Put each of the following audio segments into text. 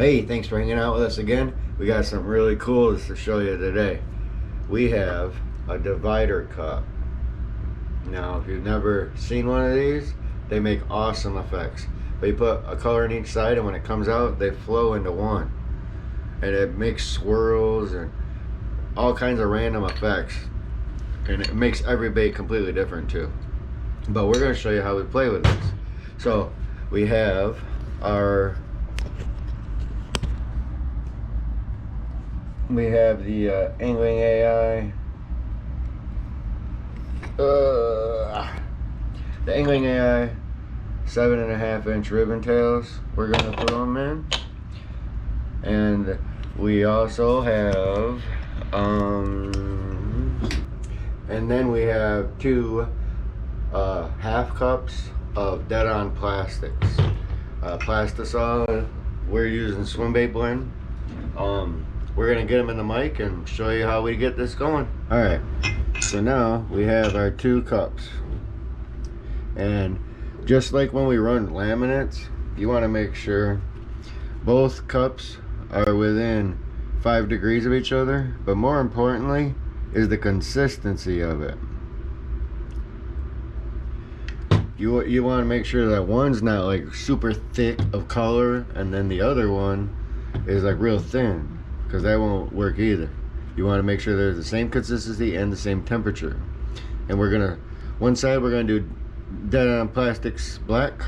Hey, thanks for hanging out with us again. We got something really cool to show you today. We have a divider cup. Now, if you've never seen one of these, they make awesome effects. But you put a color on each side, and when it comes out, they flow into one. And it makes swirls and all kinds of random effects. And it makes every bait completely different too. But we're going to show you how we play with this. So, we have our... We have the Angling AI. The Angling AI 7.5-inch ribbon tails. We're gonna put them in, and we also have, and then we have two half cups of Dead On Plastics. Plastisol. We're using swim bait blend. We're gonna get them in the mic and show you how we get this going. All right, so now we have our 2 cups, and just like when we run laminates, you want to make sure both cups are within 5 degrees of each other, but more importantly is the consistency of it. You want to make sure that one's not like super thick of color and then the other one is like real thin, because that won't work either. You want to make sure there's the same consistency and the same temperature. And we're gonna, one side we're gonna do Dead On Plastics black,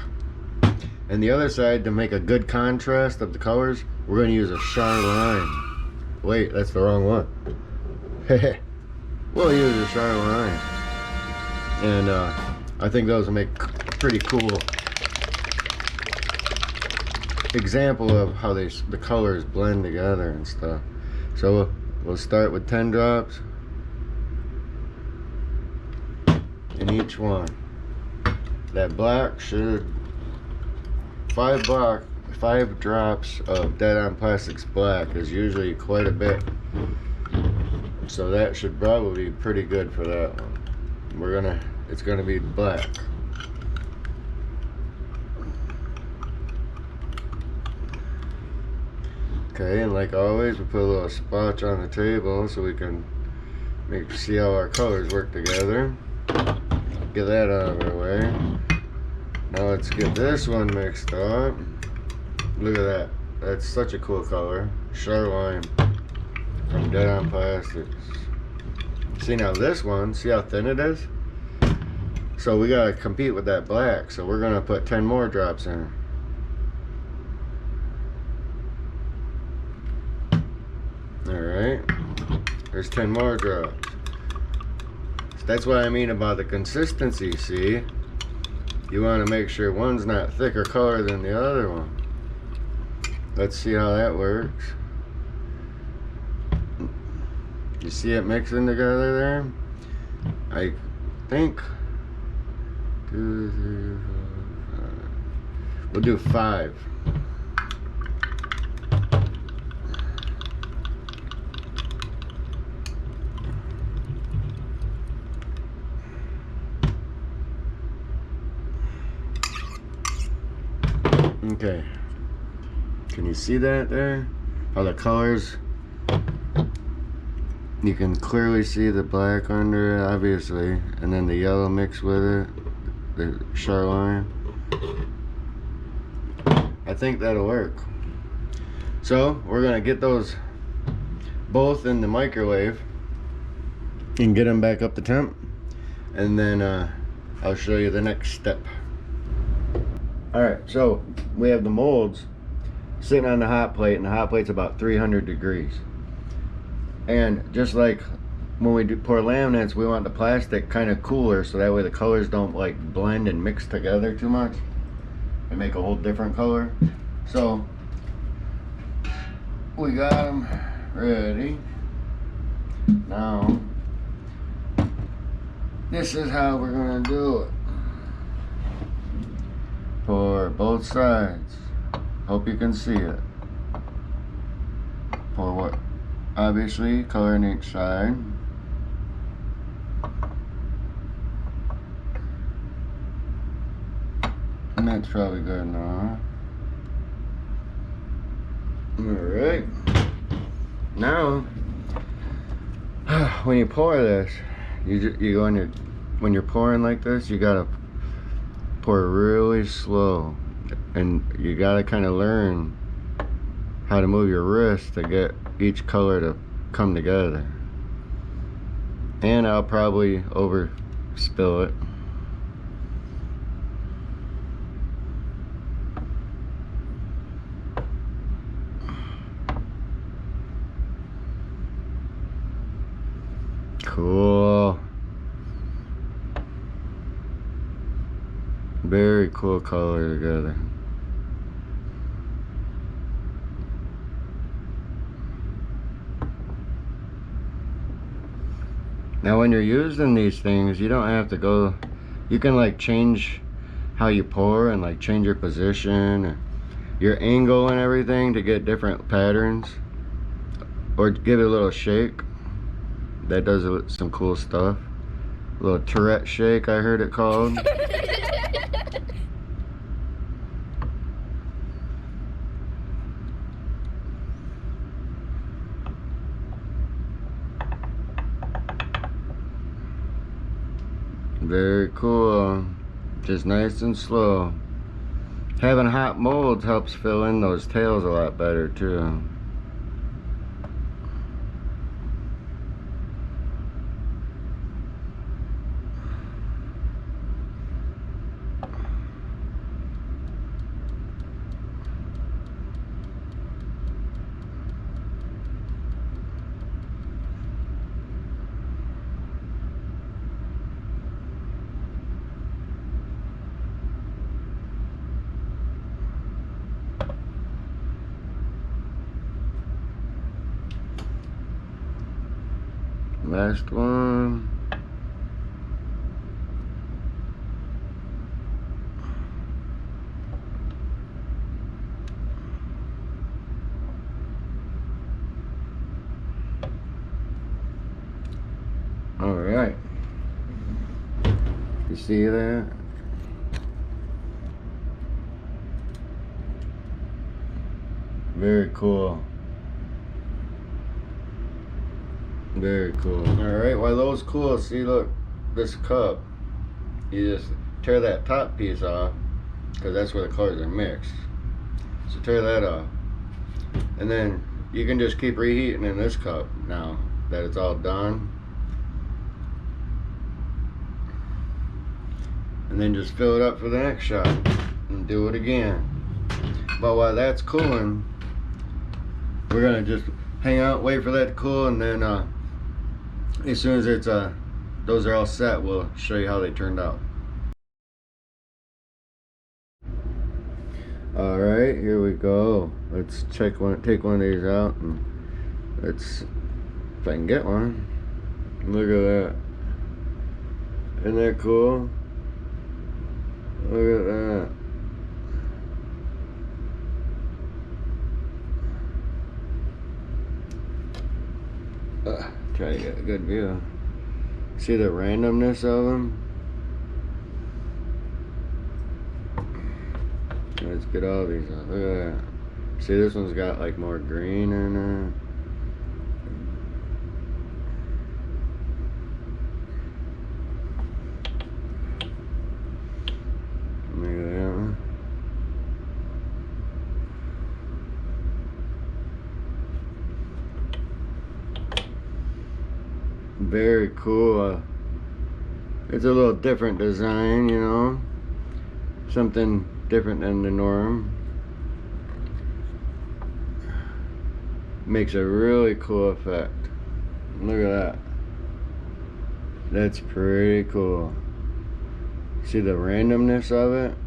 and the other side, to make a good contrast of the colors, we're gonna use a Charlemagne. Wait, that's the wrong one. We'll use a Charlemagne, and I think those will make a pretty cool example of how the colors blend together and stuff. So we'll start with 10 drops in each one. That black should 5 drops of Dead On Plastics black is usually quite a bit, so that should probably be pretty good for that one. It's gonna be black. Okay, and like always, we put a little spotch on the table so we can see how our colors work together. Get that out of our way. Now let's get this one mixed up. Look at that. That's such a cool color. Charlemagne from Dead On Plastics. See, now this one, see how thin it is? So we gotta compete with that black, so we're gonna put 10 more drops in. Alright, there's 10 more drops. So that's what I mean about the consistency, see? You want to make sure one's not thicker color than the other one. Let's see how that works. You see it mixing together there? I think 2, 3, 4, 5. We'll do 5. Okay, can you see that there? How the colors, you can clearly see the black under it, obviously, and then the yellow mixed with it, the Charlemagne. I think that'll work. So we're gonna get those both in the microwave and get them back up to temp, and then I'll show you the next step. Alright, so we have the molds sitting on the hot plate, and the hot plate's about 300 degrees. And just like when we pour laminates, we want the plastic kind of cooler, so that way the colors don't like blend and mix together too much and make a whole different color. So we got them ready. Now this is how we're gonna do it. Pour both sides. Hope you can see it. Pour what? Obviously, color on each side. And that's probably good enough. Alright. Now, when you pour this, you go in your, when you're pouring like this, you gotta pour really slow. And you gotta kind of learn how to move your wrist to get each color to come together. And I'll probably over spill it. Cool. Very cool color together. Now when you're using these things, you don't have to go, you can like change how you pour and like change your position, your angle and everything to get different patterns, or give it a little shake. That does some cool stuff. A little Tourette shake, I heard it called. Very cool. Just nice and slow. Having hot molds helps fill in those tails a lot better too. Last one. All right. You see that? Very cool. Very cool. Alright, while those cool, see, look, this cup, you just tear that top piece off, because that's where the colors are mixed. So tear that off. And then you can just keep reheating in this cup now that it's all done. And then just fill it up for the next shot and do it again. But while that's cooling, we're gonna just hang out, wait for that to cool, and then as soon as it's those are all set, we'll show you how they turned out. All right, here we go. Let's take one of these out, and let's, if I can get one. Look at that. Isn't that cool? Look at that. Try to get a good view. See the randomness of them? Let's get all these out. Look at that. See, this one's got like more green in it. Look at that one. Very cool. It's a little different design, you know, something different than the norm. Makes a really cool effect. Look at that. That's pretty cool. See the randomness of it?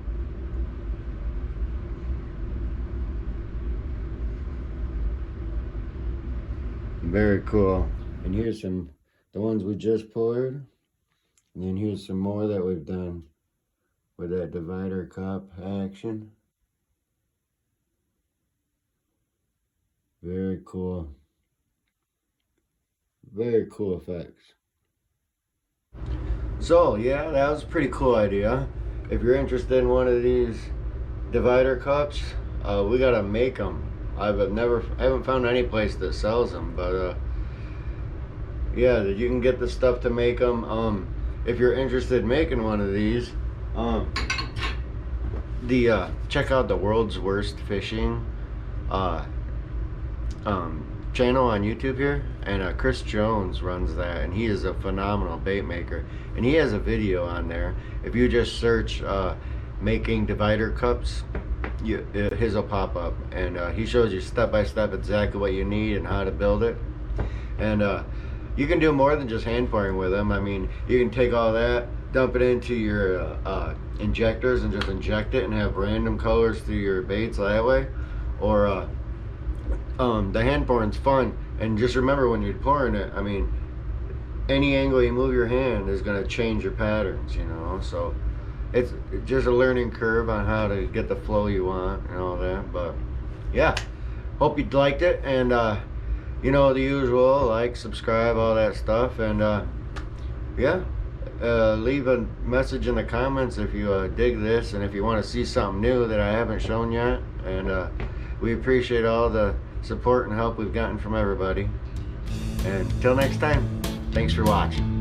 Very cool. And here's some, the ones we just poured. And then here's some more that we've done with that divider cup action. Very cool. Very cool effects. So yeah, that was a pretty cool idea. If you're interested in one of these divider cups, we gotta make them. I haven't found any place that sells them, but yeah, you can get the stuff to make them. If you're interested in making one of these, check out the World's Worst Fishing channel on YouTube here, and Chris Jones runs that, and he is a phenomenal bait maker, and he has a video on there. If you just search making divider cups, his will pop up, and he shows you step by step exactly what you need and how to build it. And you can do more than just hand pouring with them. I mean, you can take all that, dump it into your injectors and just inject it and have random colors through your baits that way. Or the hand pouring's fun, and just remember when you're pouring it, I mean, any angle you move your hand is going to change your patterns, you know. So it's just a learning curve on how to get the flow you want and all that. But yeah, hope you liked it, and you know, the usual, like, subscribe, all that stuff. And yeah, leave a message in the comments if you dig this, and if you want to see something new that I haven't shown yet. And we appreciate all the support and help we've gotten from everybody. And until next time, thanks for watching.